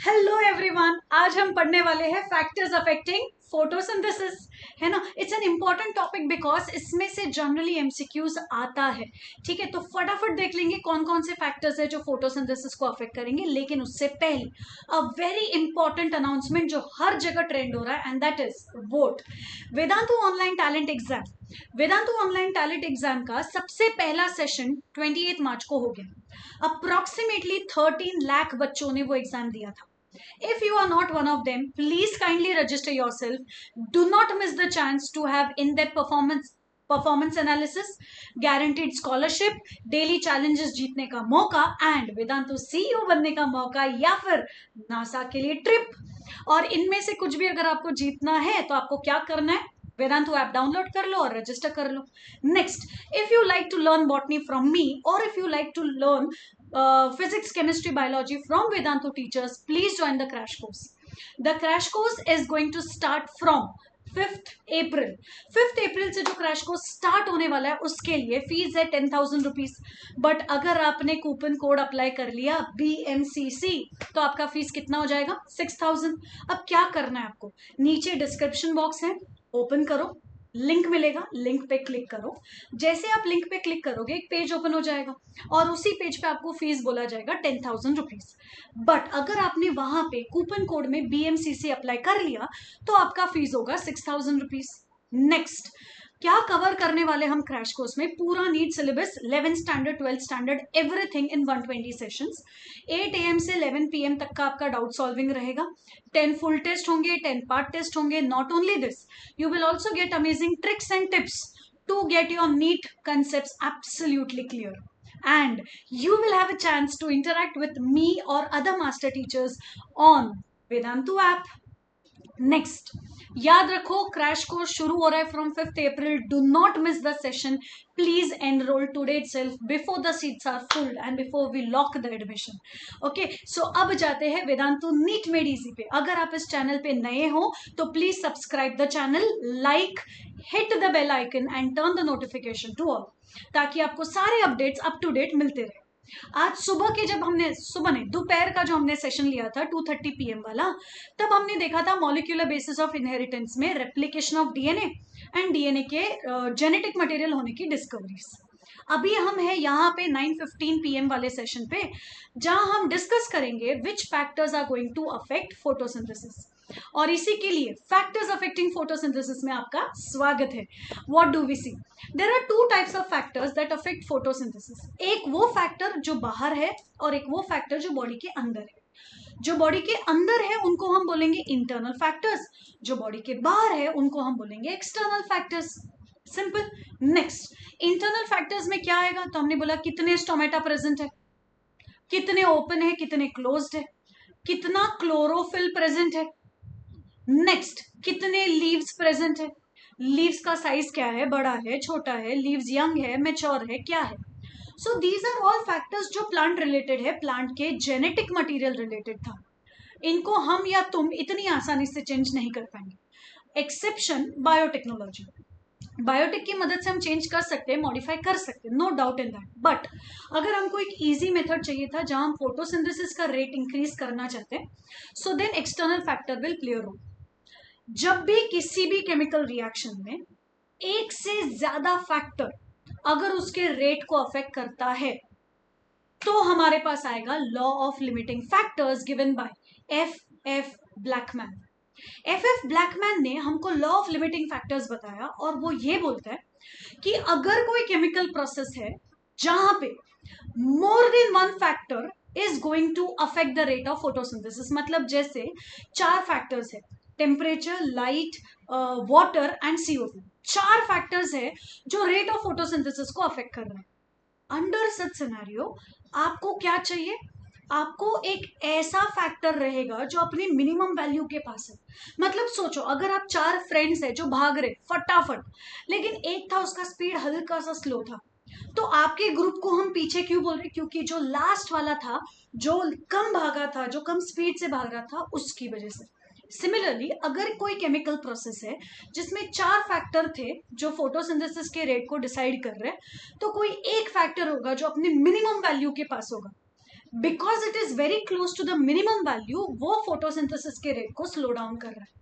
Hello everyone, आज हम पढ़ने वाले हैं फैक्टर्स अफेक्टिंग फोटोसिंथेसिस। है ना। It's an important topic because इसमें से जनरली एमसीक्यूज आता है। ठीक है, तो फटाफट देख लेंगे कौन कौन से फैक्टर्स है जो फोटोसिंथेसिस को अफेक्ट करेंगे। लेकिन उससे पहले अ वेरी इंपॉर्टेंट अनाउंसमेंट जो हर जगह ट्रेंड हो रहा है, and that is vote. Vedantu online talent exam, Vedantu online talent exam का सबसे पहला सेशन 28 मार्च को हो गया। अप्रोक्सीमेटली 13 लाख बच्चों ने वो एग्जाम दिया था। If you are not one of them, please kindly register yourself. Do not miss the chance to have in-depth performance analysis, guaranteed scholarship, daily challenges जीतने का मौका and वेदांतु सीईओ बनने का मौका या फिर नासा के लिए ट्रिप। और इनमें से कुछ भी अगर आपको जीतना है तो आपको क्या करना है, वेदांतु ऐप डाउनलोड कर लो और रजिस्टर कर लो। Next, if you like to learn botany from me और if you like to learn physics, chemistry, biology from Vedantu teachers, please join the crash course. The crash course is going to start from 5th April. 5th April से जो crash course start होने वाला है उसके लिए fees है 10,000 rupees. But अगर आपने कूपन कोड अप्लाई कर लिया BMCC तो आपका फीस कितना हो जाएगा, 6,000। अब क्या करना है आपको, नीचे डिस्क्रिप्शन बॉक्स है, ओपन करो, लिंक मिलेगा, लिंक पे क्लिक करो। जैसे आप लिंक पे क्लिक करोगे एक पेज ओपन हो जाएगा और उसी पेज पे आपको फीस बोला जाएगा 10,000 रुपीज। बट अगर आपने वहां पे कूपन कोड में BMCC अप्लाई कर लिया तो आपका फीस होगा 6,000 रुपीज। नेक्स्ट, क्या कवर करने वाले हम क्रैश कोर्स में, पूरा NEET syllabus 11 standard 12 standard everything in 120 sessions. 8 AM से 11 PM तक का आपका डाउट सॉल्विंग रहेगा। 10 फुल टेस्ट होंगे, 10 पार्ट टेस्ट होंगे। Not only this, you will also get amazing tricks and tips to get your NEET concepts absolutely clear. And you will have a chance to interact with me or other master teachers on Vedantu app. Next, याद रखो crash course शुरू हो रहा है from 5th April. Do not miss the session, please enroll today itself before the seats are full and before we lock the admission. Okay, so अब जाते हैं Vedantu NEET made easy पे। अगर आप इस चैनल पे नए हो तो please subscribe the channel, like, hit the bell icon and turn the notification to all, ताकि आपको सारे अपडेट्स अप टू डेट मिलते रहे। आज सुबह के जब हमने, सुबह नहीं दोपहर का जो हमने सेशन लिया था 2:30 PM वाला, तब हमने देखा था मॉलिक्यूलर बेसिस ऑफ इनहेरिटेंस में replication of DNA and DNA के जेनेटिक मटेरियल होने की डिस्कवरीज। अभी हम हैं यहाँ पे 9:15 PM वाले सेशन पे, जहां हम डिस्कस करेंगे which factors are going to affect photosynthesis. और इसी के लिए फैक्टर्स अफेक्टिंग फोटोसिंथेसिस में आपका स्वागत है। What do we see, there are two types of factors that affect photosynthesis. एक वो फैक्टर जो बाहर है और एक वो फैक्टर जो बॉडी के अंदर है। जो बॉडी के अंदर है उनको हम बोलेंगे इंटरनल फैक्टर्स, जो बॉडी के बाहर है उनको हम बोलेंगे external factors. Simple. Next, internal factors में क्या आएगा, तो हमने बोला कितने स्टोमेटा प्रेजेंट है, कितने ओपन है, कितने क्लोज्ड है, कितना क्लोरोफिल प्रेजेंट है। नेक्स्ट, कितने लीव्स प्रेजेंट है, लीव्स का साइज क्या है, बड़ा है, छोटा है, लीव्स यंग है, मेच्योर है, क्या है। So these are all factors जो प्लांट रिलेटेड है, प्लांट के जेनेटिक मटेरियल रिलेटेड था। इनको हम या तुम इतनी आसानी से चेंज नहीं कर पाएंगे, एक्सेप्शन बायोटेक्नोलॉजी। बायोटेक की मदद से हम चेंज कर सकते हैं, मॉडिफाई कर सकते हैं, no doubt in that. But अगर हमको एक इजी मेथड चाहिए था जहां हम फोटोसिंथेसिस का रेट इंक्रीज करना चाहते हैं, so then external factor will play a role. जब भी किसी भी केमिकल रिएक्शन में एक से ज्यादा फैक्टर अगर उसके रेट को अफेक्ट करता है तो हमारे पास आएगा law of limiting factors given by F Blackman. F Blackman ने हमको लॉ ऑफ लिमिटिंग फैक्टर्स बताया और वो ये बोलता है कि अगर कोई केमिकल प्रोसेस है जहां पे more than one factor is going to affect the rate of photosynthesis, मतलब जैसे 4 फैक्टर्स है, temperature, light, water and CO2, 4 factors है जो रेट ऑफ फोटोसिंथेसिस को अफेक्ट कर रहे हैं। अंडर सच सिनेरियो आपको क्या चाहिए, आपको एक ऐसा फैक्टर रहेगा जो अपनी मिनिमम वैल्यू के पास है। मतलब सोचो अगर आप 4 फ्रेंड्स है जो भाग रहे फटाफट, लेकिन एक था उसका स्पीड हल्का सा स्लो था, तो आपके ग्रुप को हम पीछे क्यों बोल रहे, क्योंकि जो लास्ट वाला था, जो कम भागा था, जो कम स्पीड से भाग रहा था, उसकी वजह से। सिमिलरली अगर कोई केमिकल प्रोसेस है जिसमें 4 फैक्टर थे जो फोटोसिंथेसिस के रेट को डिसाइड कर रहे हैं, तो कोई एक फैक्टर होगा जो अपने मिनिमम वैल्यू के पास होगा। Because it is very close to the minimum value, वो फोटोसिंथेसिस के रेट को स्लो डाउन कर रहा है.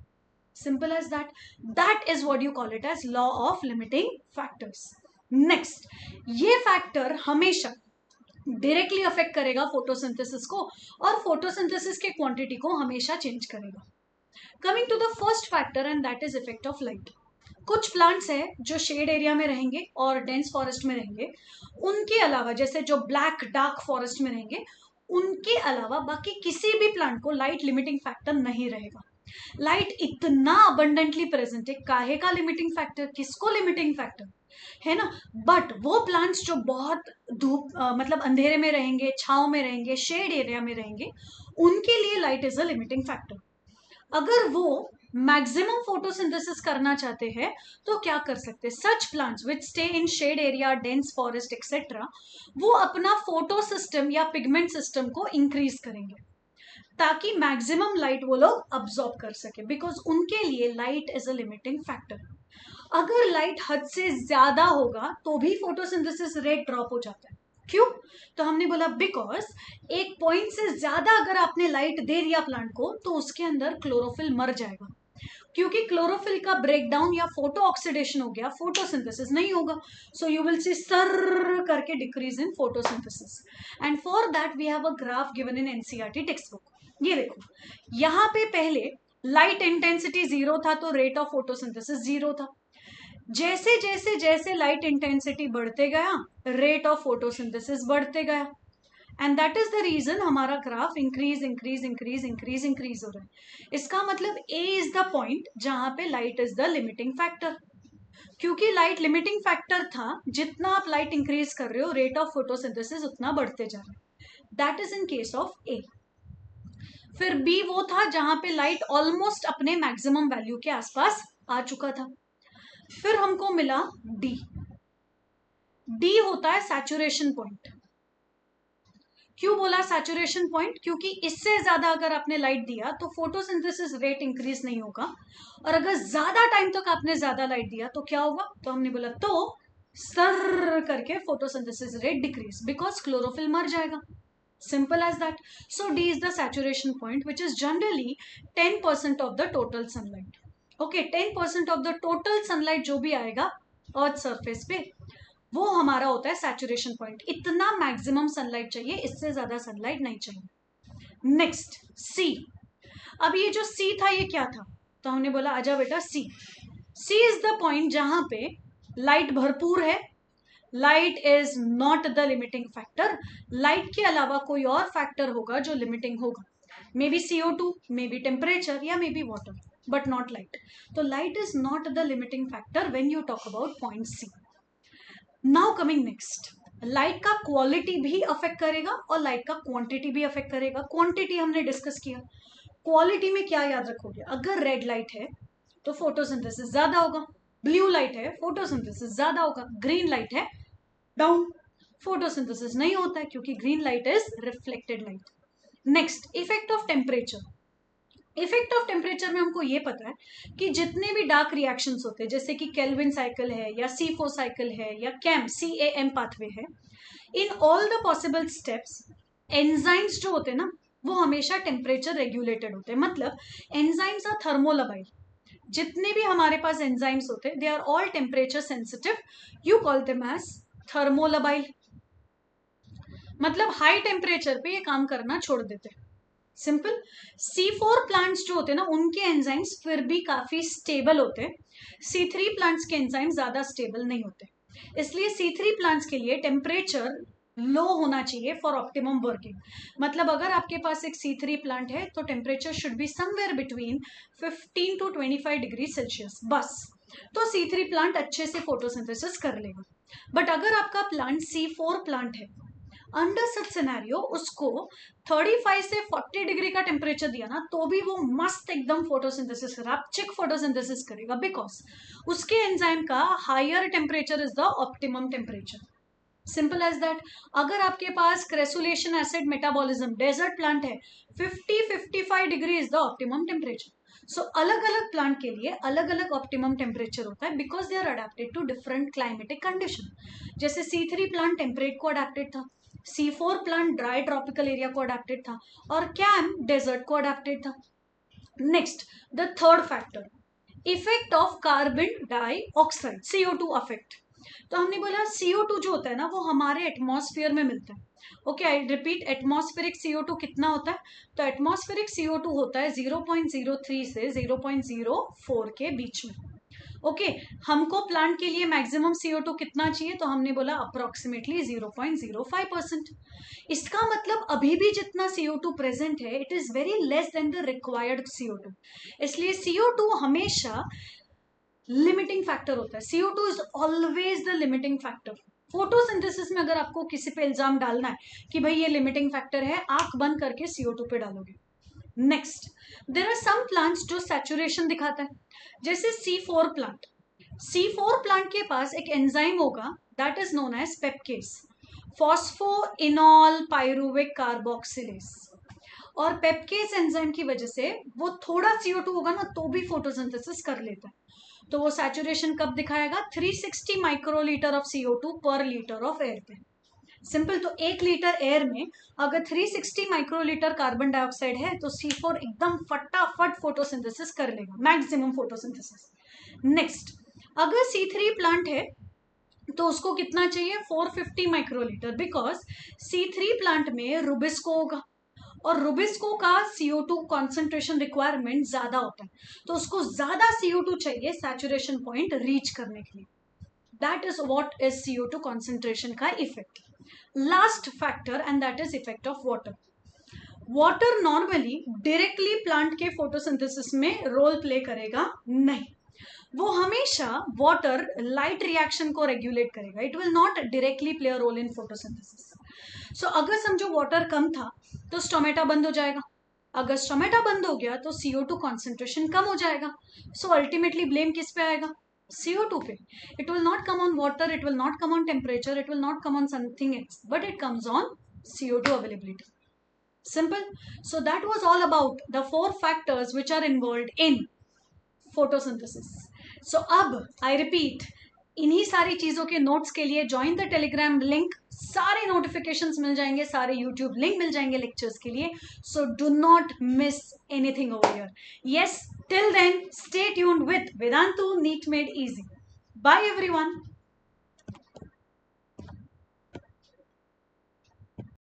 Simple as that. That is what you call it as law of limiting factors. Next, ये फैक्टर हमेशा डायरेक्टली अफेक्ट करेगा photosynthesis को, और फोटोसिंथेसिस के क्वांटिटी को हमेशा चेंज करेगा. Coming to the first factor, and that is effect of light. कुछ प्लांट्स हैं जो शेड एरिया में रहेंगे और डेंस फॉरेस्ट में रहेंगे. उनके अलावा, जैसे जो ब्लैक डार्क फॉरेस्ट में रहेंगे, उनके अलावा बाकी किसी भी प्लांट को लाइट लिमिटिंग फैक्टर नहीं रहेगा. लाइट इतना अबंडेंटली प्रेजेंट है, काहे का लिमिटिंग फैक्टर, किसको लिमिटिंग फैक्टर है ना. बट वो प्लांट्स जो बहुत धूप मतलब अंधेरे में रहेंगे, छांव में रहेंगे, शेड एरिया में रहेंगे, उनके लिए light is a limiting factor. अगर वो मैक्सिमम फोटोसिंथेसिस करना चाहते हैं तो क्या कर सकते हैं. Such plants which stay in shade area, dense forest etcetera, वो अपना फोटो सिस्टम या पिगमेंट सिस्टम को इंक्रीज करेंगे ताकि मैक्सिमम लाइट वो लोग अब्सॉर्ब कर सके, बिकॉज उनके लिए light is a limiting factor. अगर लाइट हद से ज्यादा होगा तो भी फोटोसिंथेसिस रेट ड्रॉप हो जाता है. क्यों? तो हमने बोला बिकॉज एक पॉइंट से ज्यादा अगर आपने लाइट दे दिया प्लांट को तो उसके अंदर क्लोरोफिल मर जाएगा, क्योंकि क्लोरोफिल का ब्रेकडाउन या फोटो ऑक्सीडेशन हो गया, फोटोसिंथेसिस नहीं होगा. सो यू विल सी सर करके decrease in photosynthesis. And for that we have a graph given in NCERT textbook. ये देखो, यहाँ पे पहले लाइट इंटेंसिटी 0 था तो रेट ऑफ फोटोसिंथेसिस 0 था. जैसे जैसे जैसे लाइट इंटेंसिटी बढ़ते गया, रेट ऑफ फोटोसिंथेसिस बढ़ते गया. And that is the reason हमारा graph increase increase increase increase increase हो रहा है. इसका मतलब ए इज द पॉइंट जहां पे light is the limiting factor. क्योंकि लाइट लिमिटिंग फैक्टर था, जितना आप लाइट इंक्रीज कर रहे हो रेट ऑफ फोटोसिंथेसिस उतना बढ़ते जा रहा है. That is in case of A. फिर बी वो था जहां पे लाइट ऑलमोस्ट अपने मैक्सिमम वैल्यू के आसपास आ चुका था. फिर हमको मिला डी. डी होता है सैचुरेशन पॉइंट. क्यों बोला सैचुरेशन पॉइंट? क्योंकि इससे ज्यादा अगर आपने लाइट दिया तो फोटोसिंथेसिस रेट इंक्रीज नहीं होगा, और अगर ज्यादा टाइम तक आपने ज्यादा लाइट दिया तो क्या होगा, तो हमने बोला तो सर करके photosynthesis rate decrease, because chlorophyll मर जाएगा. Simple as that. So D is the saturation point which is generally 10% of the total sunlight. Okay, 10% of the total sunlight जो भी आएगा अर्थ सरफेस पे, वो हमारा होता है सैचुरेशन पॉइंट. इतना मैक्सिमम सनलाइट चाहिए, इससे ज्यादा सनलाइट नहीं चाहिए. नेक्स्ट सी. अब ये जो सी था ये क्या था, तो हमने बोला आजा बेटा C. C is the point जहां पे लाइट भरपूर है, light is not the limiting factor. Light के अलावा कोई और फैक्टर होगा जो लिमिटिंग होगा, maybe CO2, maybe temperature, या maybe water, but not light. तो light is not the limiting factor when you talk about point C. Now coming next, light का क्वालिटी भी affect करेगा और light का quantity भी affect करेगा. Quantity हमने डिस्कस किया. क्वालिटी में क्या याद रखोगे, अगर रेड लाइट है तो फोटोसिंथेसिस ज्यादा होगा, ब्लू लाइट है फोटोसिंथेसिस ज्यादा होगा, ग्रीन लाइट है डाउन, फोटोसिंथेसिस नहीं होता है क्योंकि green light is reflected light. Next, effect of temperature. Effect of temperature में हमको ये पता है कि जितने भी डार्क रिएक्शंस होते हैं, जैसे कि केल्विन साइकिल है या C4 साइकिल है या CAM पाथवे है, in all the possible steps enzymes जो होते हैं ना, वो हमेशा टेम्परेचर रेगुलेटेड होते हैं. मतलब एंजाइम्स आर थर्मोलबाइल. जितने भी हमारे पास एंजाइम्स होते हैं, they are all temperature sensitive. You call them as thermolabile. मतलब हाई टेम्परेचर पे ये काम करना छोड़ देते हैं. सिंपल. C4 प्लांट्स जो होते हैं ना, उनके एंजाइम्स फिर भी काफी स्टेबल होते हैं. C3 प्लांट्स के एंजाइम्स ज्यादा स्टेबल नहीं होते. इसलिए C3 प्लांट्स के लिए टेम्परेचर लो होना चाहिए फॉर ऑप्टिमम वर्किंग. मतलब अगर आपके पास एक C3 प्लांट है तो temperature should be somewhere between 15 to 25 degree Celsius बस. तो C3 प्लांट अच्छे से फोटोसिंथेसिस कर लेगा. बट अगर आपका प्लांट C4 प्लांट है, अंडर सच सिनेरियो उसको 35 से 40 डिग्री का टेम्परेचर दिया ना तो भी वो मस्त एकदम फोटोसिंथेसिस रैप्चिक फोटोसिंथेसिस करेगा, बिकॉज उसके एंजाइम का higher temperature is the optimum temperature. Simple as that. अगर आपके पास crassulacean acid metabolism desert plant है, 50-55 degree is the optimum temperature. So अलग अलग प्लांट के लिए अलग अलग ऑप्टिमम टेम्परेचर होता है, because they are adapted to different climatic condition. जैसे C3 प्लांट टेम्परेट को अडेप्टेड था, C4 plant dry tropical area को अडेप्टेड था और कैम डेजर्ट को अडेप्टेड था. Next, the third factor, effect of carbon dioxide, CO2 effect. तो हमने बोला CO2 जो होता है ना वो हमारे एटमॉस्फेयर में मिलता है. Okay, I repeat, atmospheric CO2 कितना होता है? तो एटमॉस्फेरिक CO2 होता है 0.03 से 0.04 के बीच में. ओके, हमको प्लांट के लिए मैक्सिमम CO2 कितना चाहिए? तो हमने बोला अप्रोक्सीमेटली 0.05%. इसका मतलब अभी भी जितना CO2 प्रेजेंट है it is very less than the required CO2. इसलिए CO2 हमेशा लिमिटिंग फैक्टर होता है. CO2 is always the limiting factor. Photosynthesis में अगर आपको किसी पे इल्जाम डालना है कि भाई ये लिमिटिंग फैक्टर है, आंख बंद करके CO2 पे डालोगे. Next, there are some plants जो सैचुरेशन दिखाता है, जैसे C4 प्लांट. C4 प्लांट के पास एक एंजाइम होगा that is known as PEPcase, phosphoenolpyruvic पायरुविक कार्बोक्सिलेज. और पेपकेस एंजाइम की वजह से वो थोड़ा CO2 होगा ना तो भी फोटोसिंथेसिस कर लेता है. तो वो सैचुरेशन कब दिखाएगा? 360 माइक्रोलीटर ऑफ CO2 पर लीटर ऑफ एयर पे. सिंपल. तो 1 लीटर एयर में अगर 360 माइक्रोलीटर कार्बन डाइऑक्साइड है तो C4 एकदम फटाफट फोटोसिंथेसिस कर लेगा, मैक्सिमम फोटोसिंथेसिस. नेक्स्ट, अगर C3 प्लांट है तो उसको कितना चाहिए? 450 माइक्रोलीटर, बिकॉज C3 प्लांट में रुबिस्को होगा और रुबिस्को का CO2 कॉन्सेंट्रेशन रिक्वायरमेंट ज्यादा होता है, तो उसको ज्यादा CO2 चाहिए सैचुरेशन पॉइंट रीच करने के लिए. That is what is CO2 concentration का effect. Last factor and that is effect of water. Water normally directly plant के फोटोसिंथेसिस में रोल प्ले करेगा नहीं. वो हमेशा वाटर लाइट रिएक्शन को रेगुलेट करेगा. It will not directly play a role in photosynthesis. So अगर समझो वाटर कम था तो स्टोमेटा बंद हो जाएगा. अगर स्टोमेटा बंद हो गया तो CO2 कॉन्सेंट्रेशन कम हो जाएगा. सो अल्टीमेटली ब्लेम किस पे आएगा? CO2 पे. It will not come on water, it will not come on temperature, it will not come on something else, but it comes on CO2 availability. Simple. So that was all about the 4 factors which are involved in photosynthesis. So अब I repeat, इन्हीं सारी चीजों के notes के लिए join the Telegram link. सारे notifications मिल जाएंगे, सारे यूट्यूब लिंक मिल जाएंगे लेक्चर्स के लिए. So do not miss anything over here. Yes, till then stay tuned with Vedantu NEET Made Easy. Bye everyone.